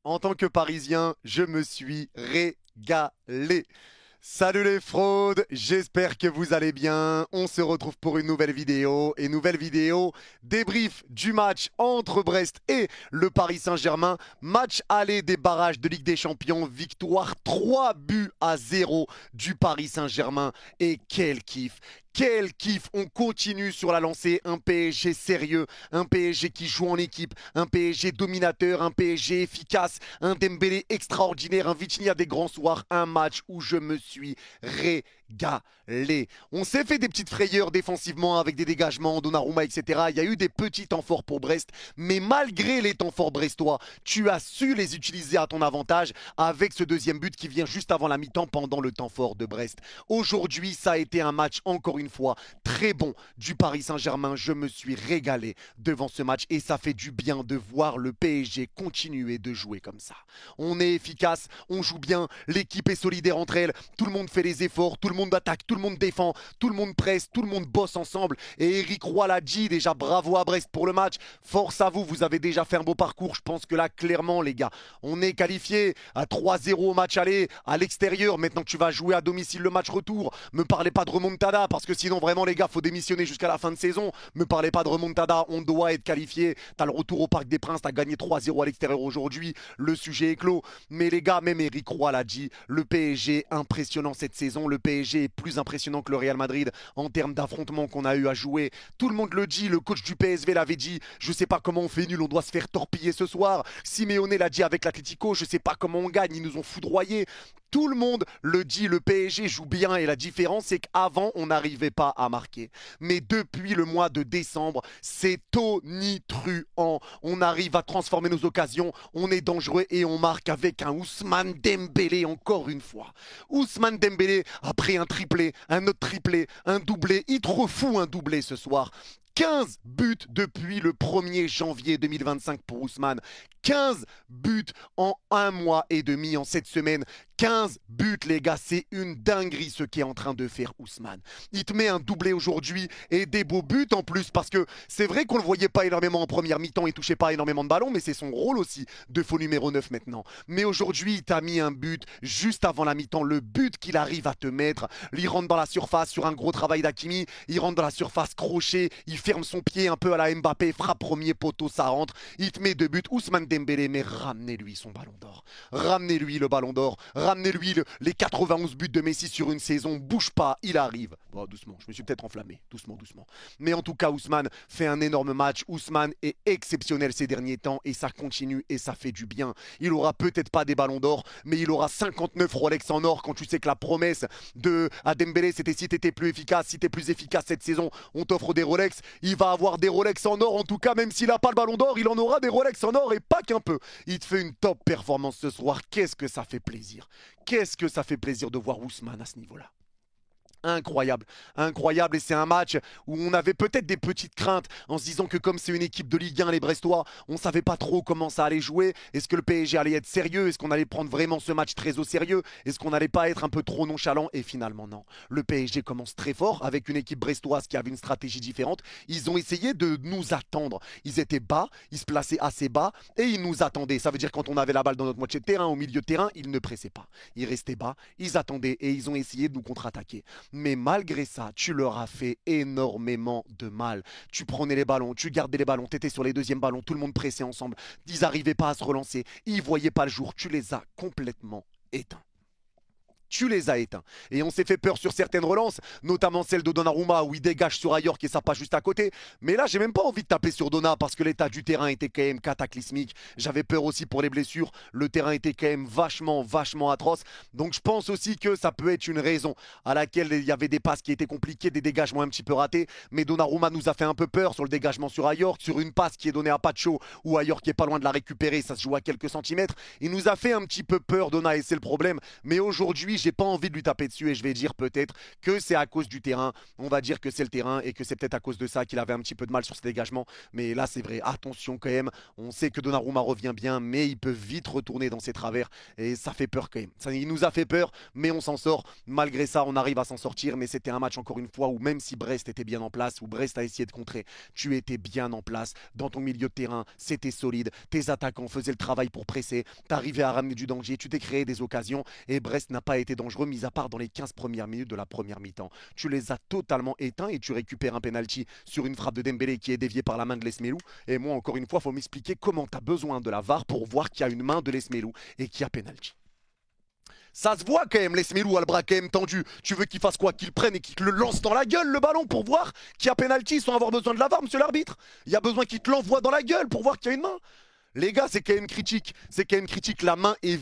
En tant que Parisien, je me suis régalé. Salut les fraudes, j'espère que vous allez bien. On se retrouve pour une nouvelle vidéo. Et nouvelle vidéo, débrief du match entre Brest et le Paris Saint-Germain. Match aller des barrages de Ligue des Champions. Victoire 3-0 du Paris Saint-Germain. Et quel kiff! Quel kiff! On continue sur la lancée. Un PSG sérieux, un PSG qui joue en équipe, un PSG dominateur, un PSG efficace, un Dembélé extraordinaire, un Vitinha des grands soirs. Un match où je me suis régalé. On s'est fait des petites frayeurs défensivement avec des dégagements, Donnarumma, etc. Il y a eu des petits temps forts pour Brest, mais malgré les temps forts brestois, tu as su les utiliser à ton avantage avec ce deuxième but qui vient juste avant la mi-temps pendant le temps fort de Brest. Aujourd'hui, ça a été un match encore une fois très bon du Paris Saint-Germain. Je me suis régalé devant ce match et ça fait du bien de voir le PSG continuer de jouer comme ça. On est efficace, on joue bien, l'équipe est solidaire entre elles, tout le monde fait les efforts, tout le monde attaque, tout le monde défend, tout le monde presse, tout le monde bosse ensemble. Et Eric Roy l'a dit, déjà bravo à Brest pour le match. Force à vous, vous avez déjà fait un beau parcours. Je pense que là, clairement, les gars, on est qualifié à 3-0 au match aller, à l'extérieur. Maintenant que tu vas jouer à domicile le match retour, me parlez pas de remontada, parce que sinon, vraiment, les gars, faut démissionner jusqu'à la fin de saison. Me parlez pas de remontada, on doit être qualifié. T'as le retour au Parc des Princes, t'as gagné 3-0 à l'extérieur aujourd'hui. Le sujet est clos. Mais les gars, même Eric Roy l'a dit, le PSG impressionnant cette saison. Le PSG est plus impressionnant que le Real Madrid en termes d'affrontements qu'on a eu à jouer. Tout le monde le dit, le coach du PSV l'avait dit. Je sais pas comment on fait nul, on doit se faire torpiller ce soir. Simeone l'a dit avec l'Atlético, je sais pas comment on gagne, ils nous ont foudroyés. Tout le monde le dit, le PSG joue bien et la différence c'est qu'avant on n'arrivait pas à marquer. Mais depuis le mois de décembre, c'est tonitruant. On arrive à transformer nos occasions, on est dangereux et on marque avec un Ousmane Dembélé encore une fois. Ousmane Dembélé après un triplé, un autre triplé, un doublé, il trop fou un doublé ce soir. 15 buts depuis le 1er janvier 2025 pour Ousmane. 15 buts en un mois et demi en cette semaine. 15 buts les gars, c'est une dinguerie ce qu'est en train de faire Ousmane. Il te met un doublé aujourd'hui et des beaux buts en plus parce que c'est vrai qu'on le voyait pas énormément en première mi-temps, il touchait pas énormément de ballons mais c'est son rôle aussi de faux numéro 9 maintenant. Mais aujourd'hui il t'a mis un but juste avant la mi-temps, le but qu'il arrive à te mettre, il rentre dans la surface sur un gros travail d'Hakimi, il rentre dans la surface crochet, il ferme son pied un peu à la Mbappé, frappe premier poteau, ça rentre, il te met deux buts. Ousmane Dembélé, mais ramenez-lui son ballon d'or, ramenez-lui le ballon d'or, ramenez-lui les 91 buts de Messi sur une saison, bouge pas, il arrive. Bon, doucement, je me suis peut-être enflammé, doucement, doucement. Mais en tout cas, Ousmane fait un énorme match. Ousmane est exceptionnel ces derniers temps et ça continue et ça fait du bien. Il aura peut-être pas des ballons d'or, mais il aura 59 Rolex en or quand tu sais que la promesse à Dembélé, c'était si t'étais plus efficace, si t'es plus efficace cette saison, on t'offre des Rolex. Il va avoir des Rolex en or, en tout cas, même s'il n'a pas le ballon d'or, il en aura des Rolex en or et pas qu'un peu. Il te fait une top performance ce soir. Qu'est-ce que ça fait plaisir. Qu'est-ce que ça fait plaisir de voir Ousmane à ce niveau-là. Incroyable, incroyable et c'est un match où on avait peut-être des petites craintes en se disant que comme c'est une équipe de Ligue 1 les Brestois, on savait pas trop comment ça allait jouer, est-ce que le PSG allait être sérieux, est-ce qu'on allait prendre vraiment ce match très au sérieux, est-ce qu'on allait pas être un peu trop nonchalant et finalement non. Le PSG commence très fort avec une équipe brestoise qui avait une stratégie différente, ils ont essayé de nous attendre, ils étaient bas, ils se plaçaient assez bas et ils nous attendaient, ça veut dire quand on avait la balle dans notre moitié de terrain, au milieu de terrain, ils ne pressaient pas, ils restaient bas, ils attendaient et ils ont essayé de nous contre-attaquer. Mais malgré ça, tu leur as fait énormément de mal. Tu prenais les ballons, tu gardais les ballons, tu étais sur les deuxièmes ballons, tout le monde pressait ensemble. Ils n'arrivaient pas à se relancer, ils ne voyaient pas le jour. Tu les as complètement éteints. Tu les as éteints. Et on s'est fait peur sur certaines relances, notamment celle de Donnarumma où il dégage sur Ayork et ça passe juste à côté. Mais là, j'ai même pas envie de taper sur Donna parce que l'état du terrain était quand même cataclysmique. J'avais peur aussi pour les blessures. Le terrain était quand même vachement atroce. Donc je pense aussi que ça peut être une raison à laquelle il y avait des passes qui étaient compliquées, des dégagements un petit peu ratés. Mais Donnarumma nous a fait un peu peur sur le dégagement sur Ayork, sur une passe qui est donnée à Pacho où Ayork est pas loin de la récupérer, ça se joue à quelques centimètres. Il nous a fait un petit peu peur Donna et c'est le problème. Mais aujourd'hui, j'ai pas envie de lui taper dessus et je vais dire peut-être que c'est à cause du terrain. On va dire que c'est le terrain et que c'est peut-être à cause de ça qu'il avait un petit peu de mal sur ses dégagements. Mais là, c'est vrai, attention quand même. On sait que Donnarumma revient bien, mais il peut vite retourner dans ses travers et ça fait peur quand même. Ça, il nous a fait peur, mais on s'en sort. Malgré ça, on arrive à s'en sortir. Mais c'était un match, encore une fois, où même si Brest était bien en place, où Brest a essayé de contrer, tu étais bien en place dans ton milieu de terrain. C'était solide. Tes attaquants faisaient le travail pour presser. T'arrivais à ramener du danger. Tu t'es créé des occasions et Brest n'a pas été dangereux, mis à part dans les 15 premières minutes de la première mi-temps. Tu les as totalement éteints et tu récupères un penalty sur une frappe de Dembélé qui est déviée par la main de Lesmelou. Et moi, encore une fois, il faut m'expliquer comment tu as besoin de la VAR pour voir qu'il y a une main de Lesmelou et qu'il y a penalty. Ça se voit quand même, Lesmelou a le bras quand même tendu. Tu veux qu'il fasse quoi? Qu'il prenne et qu'il te le lance dans la gueule, le ballon, pour voir qu'il y a penalty sans avoir besoin de la VAR, monsieur l'arbitre? Il y a besoin qu'il te l'envoie dans la gueule pour voir qu'il y a une main. Les gars, c'est quand même critique. C'est quand même critique. La main est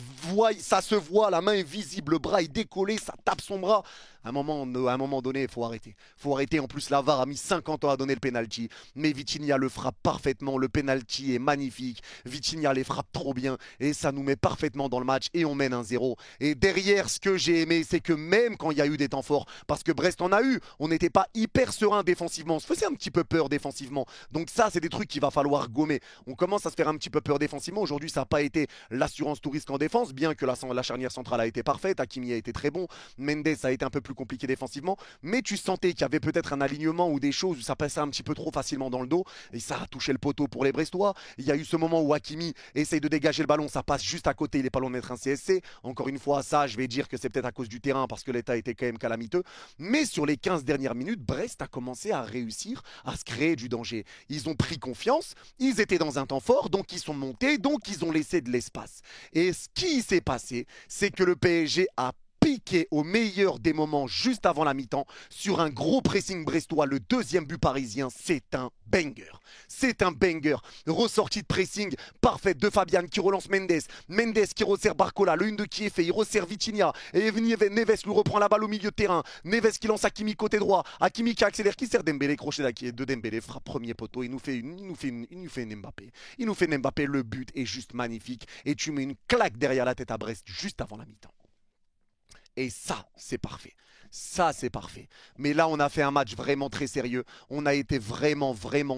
ça se voit, la main est visible, le bras est décollé, ça tape son bras. À un moment donné, il faut arrêter. Faut arrêter. En plus, la VAR a mis 50 ans à donner le penalty. Mais Vitinha le frappe parfaitement. Le penalty est magnifique. Vitinha les frappe trop bien. Et ça nous met parfaitement dans le match. Et on mène 1-0. Et derrière, ce que j'ai aimé, c'est que même quand il y a eu des temps forts, parce que Brest en a eu, on n'était pas hyper serein défensivement. On se faisait un petit peu peur défensivement. Donc ça, c'est des trucs qu'il va falloir gommer. On commence à se faire un petit peu peur défensivement. Aujourd'hui, ça n'a pas été l'assurance tout risque en défense, bien que la charnière centrale a été parfaite. Hakimi a été très bon. Mendes a été un peu plus compliqué défensivement, mais tu sentais qu'il y avait peut-être un alignement ou des choses où ça passait un petit peu trop facilement dans le dos et ça a touché le poteau pour les Brestois. Il y a eu ce moment où Hakimi essaye de dégager le ballon, ça passe juste à côté, il n'est pas loin de mettre un CSC. Encore une fois, ça, je vais dire que c'est peut-être à cause du terrain parce que l'état était quand même calamiteux. Mais sur les 15 dernières minutes, Brest a commencé à réussir à se créer du danger. Ils ont pris confiance, ils étaient dans un temps fort, donc ils sont montés, donc ils ont laissé de l'espace. Et ce qui s'est passé, c'est que le PSG a piqué au meilleur des moments juste avant la mi-temps sur un gros pressing brestois. Le deuxième but parisien, c'est un banger. C'est un banger. Ressortie de pressing parfaite de Fabian qui relance Mendes. Mendes qui resserre Barcola. Le 1-2 qui est fait. Il resserre Vitinha. Et Neves lui reprend la balle au milieu de terrain. Neves qui lance Hakimi côté droit. Hakimi qui accélère, qui sert Dembélé. Crochet de Dembélé. Frappe premier poteau. Il nous fait une Mbappé. Il nous fait une Mbappé. Le but est juste magnifique. Et tu mets une claque derrière la tête à Brest juste avant la mi-temps. Et ça, c'est parfait. Ça, c'est parfait. Mais là, on a fait un match vraiment très sérieux. On a été vraiment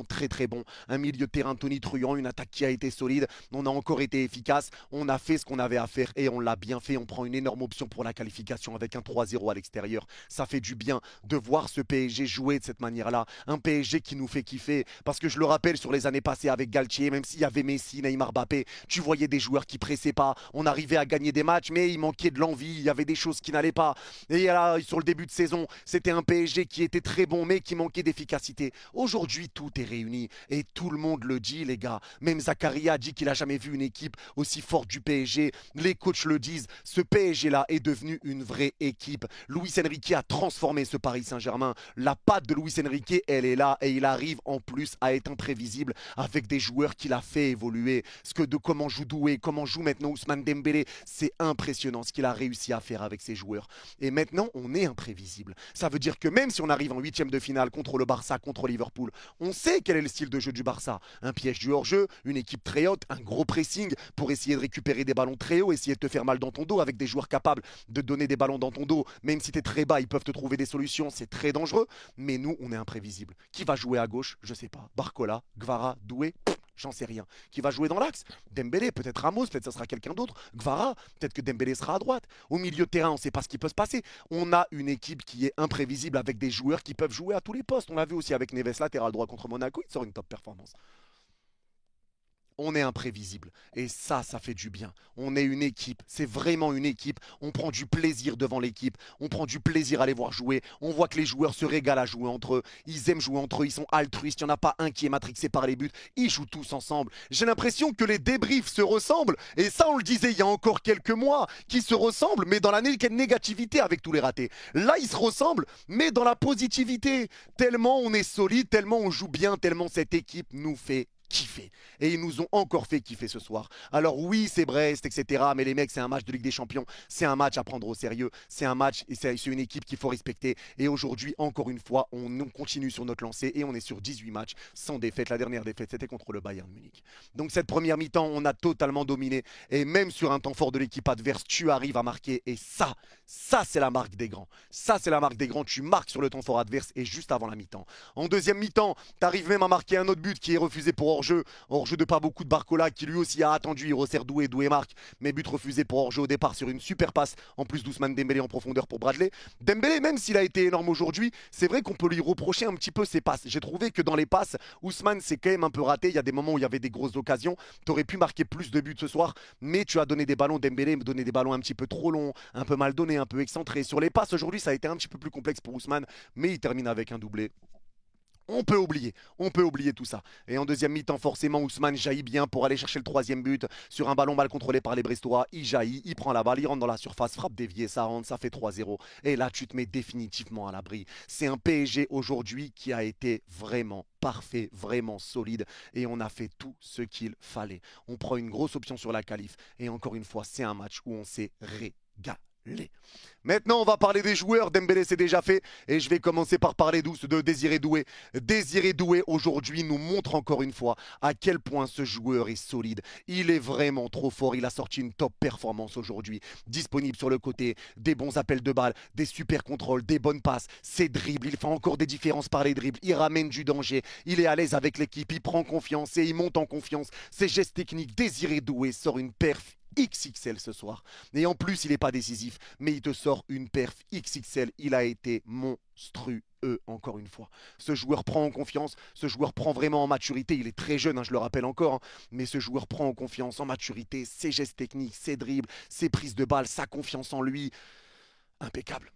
très très bon. Un milieu de terrain tonitruant, une attaque qui a été solide. On a encore été efficace. On a fait ce qu'on avait à faire et on l'a bien fait. On prend une énorme option pour la qualification avec un 3-0 à l'extérieur. Ça fait du bien de voir ce PSG jouer de cette manière-là. Un PSG qui nous fait kiffer. Parce que je le rappelle, sur les années passées avec Galtier, même s'il y avait Messi, Neymar, Mbappé, tu voyais des joueurs qui pressaient pas. On arrivait à gagner des matchs, mais il manquait de l'envie. Il y avait des choses qui n'allaient pas. Et là, sur le début de saison, c'était un PSG qui était très bon, mais qui manquait d'efficacité. Aujourd'hui, tout est réuni. Et tout le monde le dit, les gars. Même Zakaria dit qu'il n'a jamais vu une équipe aussi forte du PSG. Les coachs le disent. Ce PSG-là est devenu une vraie équipe. Luis Enrique a transformé ce Paris Saint-Germain. La patte de Luis Enrique, elle est là. Et il arrive en plus à être imprévisible avec des joueurs qu'il a fait évoluer. Comment joue Doué, comment joue maintenant Ousmane Dembélé. C'est impressionnant ce qu'il a réussi à faire avec ses joueurs. Et maintenant, on est imprévisible. Ça veut dire que même si on arrive en huitième de finale contre le Barça, contre Liverpool, on sait quel est le style de jeu du Barça. Un piège du hors-jeu, une équipe très haute, un gros pressing pour essayer de récupérer des ballons très hauts, essayer de te faire mal dans ton dos avec des joueurs capables de donner des ballons dans ton dos. Même si tu es très bas, ils peuvent te trouver des solutions. C'est très dangereux. Mais nous, on est imprévisible. Qui va jouer à gauche? Je sais pas. Barcola, Gvara, Doué? J'en sais rien. Qui va jouer dans l'axe? Dembélé, peut-être Ramos, peut-être ça sera quelqu'un d'autre. Gvara, peut-être que Dembélé sera à droite. Au milieu de terrain, on ne sait pas ce qui peut se passer. On a une équipe qui est imprévisible avec des joueurs qui peuvent jouer à tous les postes. On l'a vu aussi avec Neves latéral droit contre Monaco, il sort une top performance. On est imprévisible. Et ça fait du bien. On est une équipe. C'est vraiment une équipe. On prend du plaisir devant l'équipe. On prend du plaisir à les voir jouer. On voit que les joueurs se régalent à jouer entre eux. Ils aiment jouer entre eux. Ils sont altruistes. Il n'y en a pas un qui est matrixé par les buts. Ils jouent tous ensemble. J'ai l'impression que les débriefs se ressemblent. Et ça, on le disait il y a encore quelques mois. Qui se ressemblent, mais dans la négativité avec tous les ratés. Là, ils se ressemblent, mais dans la positivité. Tellement on est solide, tellement on joue bien, tellement cette équipe nous fait kiffer. Et ils nous ont encore fait kiffer ce soir. Alors oui, c'est Brest, etc. Mais les mecs, c'est un match de Ligue des Champions. C'est un match à prendre au sérieux. C'est un match et c'est une équipe qu'il faut respecter. Et aujourd'hui, encore une fois, on continue sur notre lancée et on est sur 18 matchs sans défaite. La dernière défaite, c'était contre le Bayern Munich. Donc cette première mi-temps, on a totalement dominé. Et même sur un temps fort de l'équipe adverse, tu arrives à marquer. Et ça c'est la marque des grands. Ça, c'est la marque des grands. Tu marques sur le temps fort adverse et juste avant la mi-temps. En deuxième mi-temps, tu arrives même à marquer un autre but qui est refusé pour hors-jeu. Hors-jeu de pas beaucoup de Barcola qui lui aussi a attendu. Il resserre Doué, Doué marque. Mais but refusé pour hors-jeu au départ sur une super passe. En plus d'Ousmane Dembélé en profondeur pour Bradley. Dembélé, même s'il a été énorme aujourd'hui, c'est vrai qu'on peut lui reprocher un petit peu ses passes. J'ai trouvé que dans les passes, Ousmane s'est quand même un peu raté. Il y a des moments où il y avait des grosses occasions. Tu aurais pu marquer plus de buts ce soir. Mais tu as donné des ballons. Dembélé me donnait des ballons un petit peu trop longs, un peu mal donnés, un peu excentrés. Sur les passes aujourd'hui, ça a été un petit peu plus complexe pour Ousmane. Mais il termine avec un doublé. On peut oublier tout ça. Et en deuxième mi-temps, forcément, Ousmane jaillit bien pour aller chercher le troisième but. Sur un ballon mal contrôlé par les Brestois, il jaillit, il prend la balle, il rentre dans la surface, frappe déviée, ça rentre, ça fait 3-0. Et là, tu te mets définitivement à l'abri. C'est un PSG aujourd'hui qui a été vraiment parfait, vraiment solide. Et on a fait tout ce qu'il fallait. On prend une grosse option sur la qualif. Et encore une fois, c'est un match où on s'est régalé. Maintenant, on va parler des joueurs. Dembélé, c'est déjà fait. Et je vais commencer par parler de Désiré Doué. Désiré Doué, aujourd'hui, nous montre encore une fois à quel point ce joueur est solide. Il est vraiment trop fort. Il a sorti une top performance aujourd'hui. Disponible sur le côté, des bons appels de balles, des super contrôles, des bonnes passes, ses dribbles. Il fait encore des différences par les dribbles. Il ramène du danger. Il est à l'aise avec l'équipe. Il prend confiance et il monte en confiance. Ses gestes techniques. Désiré Doué sort une perf XXL ce soir. Et en plus, il n'est pas décisif, mais il te sort une perf XXL. Il a été monstrueux, encore une fois. Ce joueur prend en confiance, ce joueur prend vraiment en maturité. Il est très jeune, hein, je le rappelle encore, hein, mais ce joueur prend en confiance, en maturité, ses gestes techniques, ses dribbles, ses prises de balles, sa confiance en lui. Impeccable.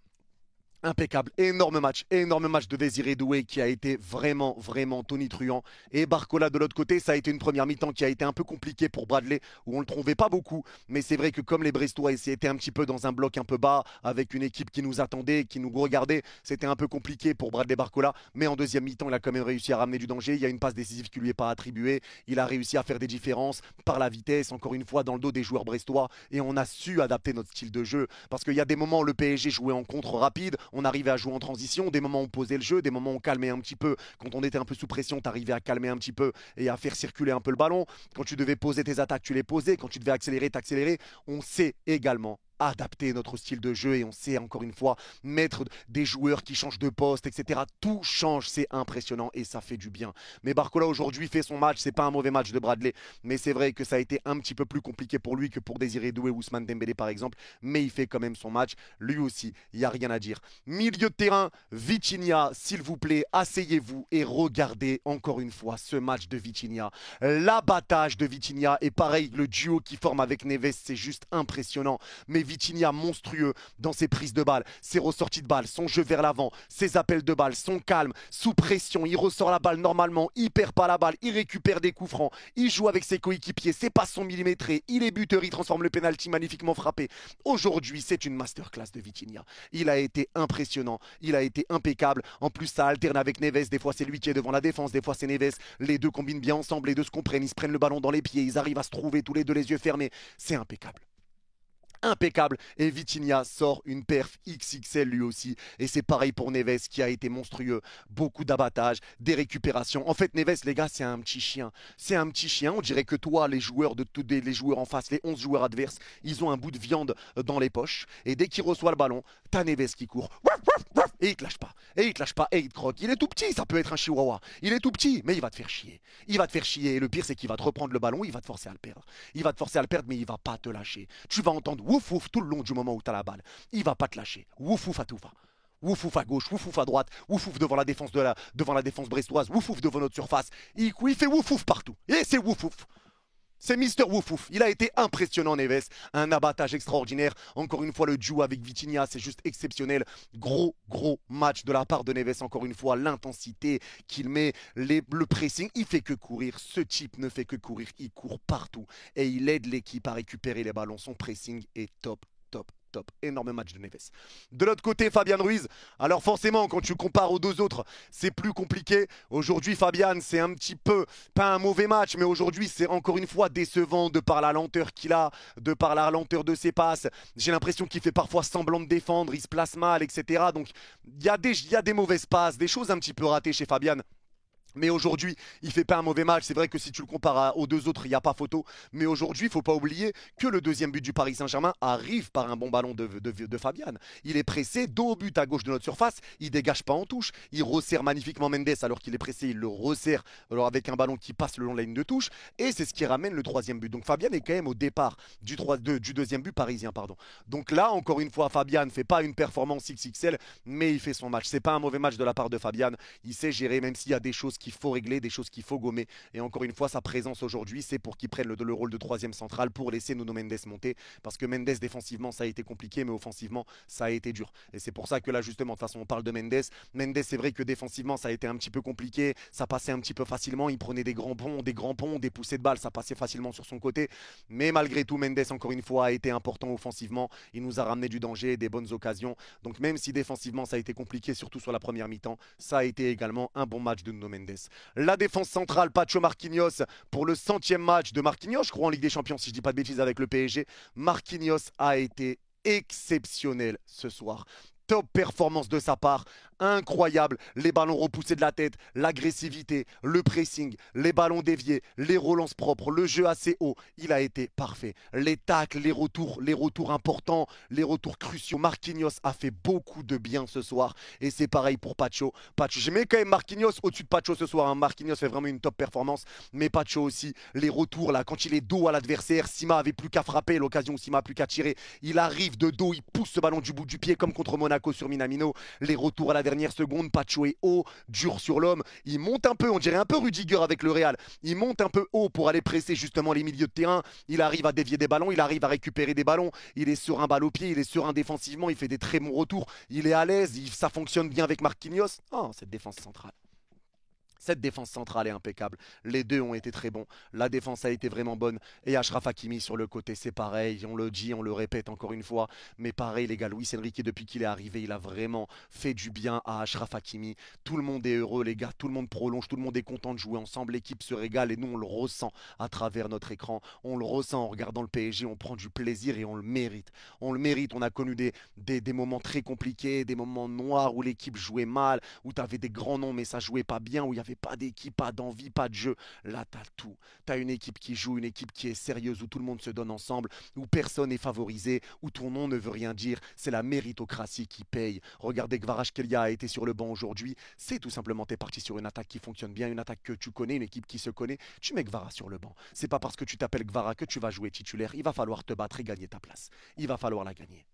Impeccable, énorme match de Désiré Doué qui a été vraiment, vraiment tonitruant. Et Barcola de l'autre côté, ça a été une première mi-temps qui a été un peu compliquée pour Bradley, où on ne le trouvait pas beaucoup. Mais c'est vrai que comme les Brestois étaient un petit peu dans un bloc un peu bas, avec une équipe qui nous attendait, qui nous regardait, c'était un peu compliqué pour Bradley Barcola. Mais en deuxième mi-temps, il a quand même réussi à ramener du danger. Il y a une passe décisive qui lui est pas attribuée. Il a réussi à faire des différences par la vitesse, encore une fois, dans le dos des joueurs brestois. Et on a su adapter notre style de jeu. Parce qu'il y a des moments où le PSG jouait en contre rapide. On arrivait à jouer en transition, des moments où on posait le jeu, des moments où on calmait un petit peu. Quand on était un peu sous pression, tu arrivais à calmer un petit peu et à faire circuler un peu le ballon. Quand tu devais poser tes attaques, tu les posais. Quand tu devais accélérer, t'accélérais. On sait également adapter notre style de jeu et on sait encore une fois mettre des joueurs qui changent de poste, etc. Tout change, c'est impressionnant et ça fait du bien. Mais Barcola aujourd'hui fait son match, c'est pas un mauvais match de Bradley, mais c'est vrai que ça a été un petit peu plus compliqué pour lui que pour Désiré Doué ou Ousmane Dembélé par exemple, mais il fait quand même son match, lui aussi, il n'y a rien à dire. Milieu de terrain, Vitinha, s'il vous plaît, asseyez-vous et regardez encore une fois ce match de Vitinha. L'abattage de Vitinha et pareil, le duo qui forme avec Neves, c'est juste impressionnant. Mais Vitinha monstrueux dans ses prises de balles, ses ressorties de balles, son jeu vers l'avant, ses appels de balles, son calme, sous pression, il ressort la balle normalement, il perd pas la balle, il récupère des coups francs, il joue avec ses coéquipiers, ses passes sont millimétrées, il est buteur, il transforme le penalty magnifiquement frappé. Aujourd'hui, c'est une masterclass de Vitinha. Il a été impressionnant, il a été impeccable. En plus, ça alterne avec Neves, des fois c'est lui qui est devant la défense, des fois c'est Neves. Les deux combinent bien ensemble, les deux se comprennent, ils se prennent le ballon dans les pieds, ils arrivent à se trouver tous les deux les yeux fermés. C'est impeccable. Impeccable et Vitinha sort une perf XXL lui aussi et c'est pareil pour Neves qui a été monstrueux, beaucoup d'abattage, des récupérations. En fait Neves les gars c'est un petit chien, on dirait que toi les joueurs les joueurs en face, les 11 joueurs adverses, ils ont un bout de viande dans les poches et dès qu'il reçoit le ballon, t'as Neves qui court et il te lâche pas, et il te croque. Il est tout petit, ça peut être un chihuahua, il est tout petit mais il va te faire chier, et le pire c'est qu'il va te reprendre le ballon, il va te forcer à le perdre, mais il va pas te lâcher. Tu vas entendre wouf wouf tout le long du moment où tu as la balle. Il va pas te lâcher. Wouf wouf à tout va. Wouf wouf à gauche, wouf wouf à droite, wouf wouf devant la défense devant la défense brestoise, wouf wouf devant notre surface. Il fait wouf wouf partout. Et c'est wouf wouf. C'est Mister Wouf Wouf. Il a été impressionnant, Neves. Un abattage extraordinaire. Encore une fois, le duo avec Vitinha, c'est juste exceptionnel. Gros match de la part de Neves. Encore une fois, l'intensité qu'il met, le pressing. Il fait que courir. Ce type ne fait que courir. Il court partout. Et il aide l'équipe à récupérer les ballons. Son pressing est top. top. Énorme match de Neves. De l'autre côté, Fabian Ruiz. Alors forcément, quand tu compares aux deux autres, c'est plus compliqué. Aujourd'hui, Fabian, c'est un petit peu, pas un mauvais match, mais aujourd'hui, c'est encore une fois décevant de par la lenteur qu'il a, de par la lenteur de ses passes. J'ai l'impression qu'il fait parfois semblant de défendre, il se place mal, etc. Donc, il y a des mauvaises passes, des choses un petit peu ratées chez Fabian. Mais aujourd'hui, il fait pas un mauvais match. C'est vrai que si tu le compares aux deux autres, il n'y a pas photo. Mais aujourd'hui, il ne faut pas oublier que le deuxième but du Paris Saint-Germain arrive par un bon ballon de Fabian. Il est pressé, dos au but à gauche de notre surface. Il dégage pas en touche. Il resserre magnifiquement Mendes alors qu'il est pressé. Il le resserre alors avec un ballon qui passe le long de la ligne de touche. Et c'est ce qui ramène le troisième but. Donc Fabian est quand même au départ du deuxième but parisien. Pardon. Donc là, encore une fois, Fabian ne fait pas une performance XXL, mais il fait son match. C'est pas un mauvais match de la part de Fabian. Il sait gérer, même s'il y a des choses qu'il faut régler, des choses qu'il faut gommer. Et encore une fois, sa présence aujourd'hui, c'est pour qu'il prenne le rôle de troisième central pour laisser Nuno Mendes monter. Parce que Mendes, défensivement, ça a été compliqué, mais offensivement, ça a été dur. Et c'est pour ça que là, justement, de toute façon, on parle de Mendes. Mendes, c'est vrai que défensivement, ça a été un petit peu compliqué. Ça passait un petit peu facilement. Il prenait des grands ponts, des poussées de balles. Ça passait facilement sur son côté. Mais malgré tout, Mendes, encore une fois, a été important offensivement. Il nous a ramené du danger, des bonnes occasions. Donc même si défensivement, ça a été compliqué, surtout sur la première mi-temps, ça a été également un bon match de Nuno Mendes. La défense centrale, Pacho Marquinhos, pour le 100e match de Marquinhos, je crois en Ligue des Champions, si je ne dis pas de bêtises, avec le PSG. Marquinhos a été exceptionnel ce soir. Top performance de sa part, incroyable, les ballons repoussés de la tête, l'agressivité, le pressing, les ballons déviés, les relances propres, le jeu assez haut, il a été parfait. Les tacles, les retours importants, les retours cruciaux. Marquinhos a fait beaucoup de bien ce soir et c'est pareil pour Pacho. Je mets quand même Marquinhos au-dessus de Pacho ce soir, hein. Marquinhos fait vraiment une top performance, mais Pacho aussi, les retours là, quand il est dos à l'adversaire, Sima avait plus qu'à frapper, l'occasion où Sima a plus qu'à tirer, il arrive de dos, il pousse ce ballon du bout du pied comme contre Monaco sur Minamino, les retours à la dernière seconde, Pacho est haut, dur sur l'homme, il monte un peu, on dirait un peu Rudiger avec le Real, il monte un peu haut pour aller presser justement les milieux de terrain, il arrive à dévier des ballons, il arrive à récupérer des ballons, il est serein balle au pied, il est serein défensivement, il fait des très bons retours, il est à l'aise, ça fonctionne bien avec Marquinhos. Oh, cette défense centrale. Cette défense centrale est impeccable. Les deux ont été très bons. La défense a été vraiment bonne. Et Achraf Hakimi sur le côté, c'est pareil. On le dit, on le répète encore une fois. Mais pareil, les gars, Luis Enrique, depuis qu'il est arrivé, il a vraiment fait du bien à Achraf Hakimi. Tout le monde est heureux, les gars. Tout le monde prolonge. Tout le monde est content de jouer ensemble. L'équipe se régale et nous, on le ressent à travers notre écran. On le ressent en regardant le PSG. On prend du plaisir et on le mérite. On le mérite. On a connu des moments très compliqués, des moments noirs où l'équipe jouait mal, où tu avais des grands noms mais ça jouait pas bien, où il y avait pas d'équipe, pas d'envie, pas de jeu. Là, tu as tout. Tu as une équipe qui joue, une équipe qui est sérieuse, où tout le monde se donne ensemble, où personne n'est favorisé, où ton nom ne veut rien dire. C'est la méritocratie qui paye. Regardez, Kvaratskhelia a été sur le banc aujourd'hui. C'est tout simplement, tu es parti sur une attaque qui fonctionne bien, une attaque que tu connais, une équipe qui se connaît. Tu mets Kvara sur le banc. C'est pas parce que tu t'appelles Kvara que tu vas jouer titulaire. Il va falloir te battre et gagner ta place. Il va falloir la gagner.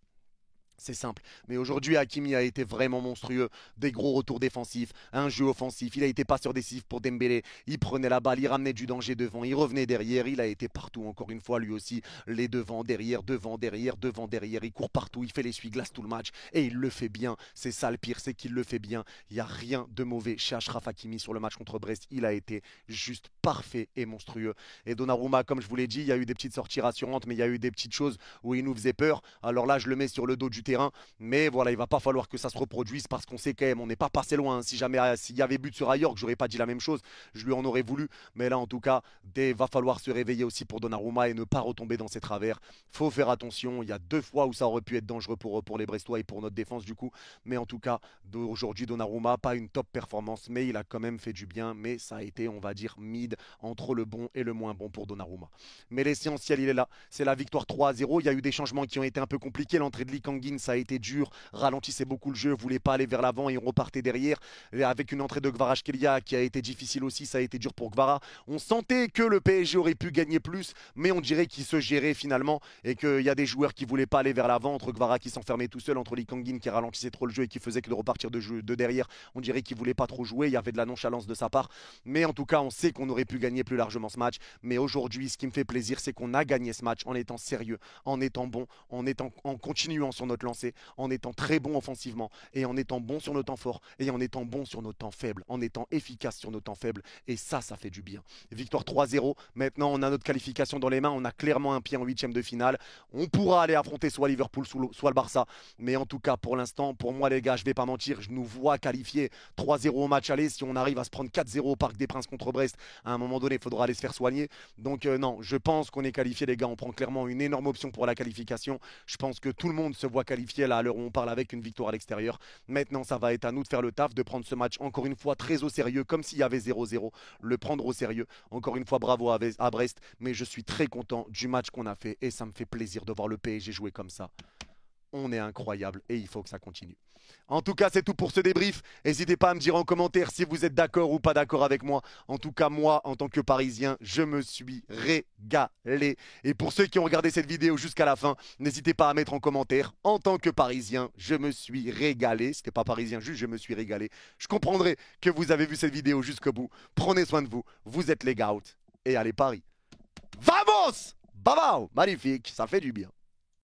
C'est simple. Mais aujourd'hui, Hakimi a été vraiment monstrueux. Des gros retours défensifs, un jeu offensif. Il a été passeur décisif pour Dembélé. Il prenait la balle, il ramenait du danger devant, il revenait derrière. Il a été partout, encore une fois, lui aussi. Les devants, derrière, devant, derrière, devant, derrière. Il court partout, il fait l'essuie-glace tout le match. Et il le fait bien. C'est ça le pire, c'est qu'il le fait bien. Il n'y a rien de mauvais chez Achraf Hakimi sur le match contre Brest. Il a été juste parfait et monstrueux. Et Donnarumma, comme je vous l'ai dit, il y a eu des petites sorties rassurantes, mais il y a eu des petites choses où il nous faisait peur. Alors là, je le mets sur le dos du terrain. Mais voilà, il va pas falloir que ça se reproduise parce qu'on sait quand même, on n'est pas passé loin. Si jamais s'il y avait but sur Ayork, j'aurais pas dit la même chose. Je lui en aurais voulu. Mais là, en tout cas, il va falloir se réveiller aussi pour Donnarumma et ne pas retomber dans ses travers. Faut faire attention. Il y a 2 fois où ça aurait pu être dangereux pour les Brestois et pour notre défense du coup. Mais en tout cas, aujourd'hui, Donnarumma, pas une top performance, mais il a quand même fait du bien. Mais ça a été, on va dire, mid entre le bon et le moins bon pour Donnarumma. Mais l'essentiel, il est là. C'est la victoire 3-0. Il y a eu des changements qui ont été un peu compliqués. L'entrée de Lee Kangin, ça a été dur, ralentissait beaucoup le jeu, voulait pas aller vers l'avant et on repartait derrière. Et avec une entrée de Kvaratskhelia qui a été difficile aussi, ça a été dur pour Kvara. On sentait que le PSG aurait pu gagner plus, mais on dirait qu'il se gérait finalement et qu'il y a des joueurs qui voulaient pas aller vers l'avant, entre Kvara qui s'enfermait tout seul, entre Lee Kangin qui ralentissait trop le jeu et qui faisait que de repartir de derrière. On dirait qu'il voulait pas trop jouer, il y avait de la nonchalance de sa part. Mais en tout cas, on sait qu'on aurait pu gagner plus largement ce match. Mais aujourd'hui, ce qui me fait plaisir, c'est qu'on a gagné ce match en étant sérieux, en étant bon, en continuant sur notre notre lancée, en étant très bon offensivement, et en étant bon sur nos temps forts, et en étant bon sur nos temps faibles, en étant efficace sur nos temps faibles. Et ça fait du bien. Victoire 3-0. Maintenant, on a notre qualification dans les mains. On a clairement un pied en huitième de finale. On pourra aller affronter soit Liverpool, soit le Barça. Mais en tout cas, pour l'instant, pour moi, les gars, je vais pas mentir, je nous vois qualifier 3-0 au match aller. Si on arrive à se prendre 4-0 au Parc des Princes contre Brest, à un moment donné, il faudra aller se faire soigner. Donc non, je pense qu'on est qualifié, les gars. On prend clairement une énorme option pour la qualification. Je pense que tout le monde se voit qualifié là à l'heure où on parle avec une victoire à l'extérieur. Maintenant, ça va être à nous de faire le taf, de prendre ce match encore une fois très au sérieux, comme s'il y avait 0-0, le prendre au sérieux. Encore une fois, bravo à Brest, mais je suis très content du match qu'on a fait et ça me fait plaisir de voir le PSG jouer comme ça. On est incroyable et il faut que ça continue. En tout cas, c'est tout pour ce débrief. N'hésitez pas à me dire en commentaire si vous êtes d'accord ou pas d'accord avec moi. En tout cas, moi, en tant que Parisien, je me suis régalé. Et pour ceux qui ont regardé cette vidéo jusqu'à la fin, n'hésitez pas à mettre en commentaire. En tant que Parisien, je me suis régalé. C'était pas Parisien, juste je me suis régalé. Je comprendrai que vous avez vu cette vidéo jusqu'au bout. Prenez soin de vous. Vous êtes les gouts. Et allez Paris. Vamos! Babao! Magnifique, ça fait du bien.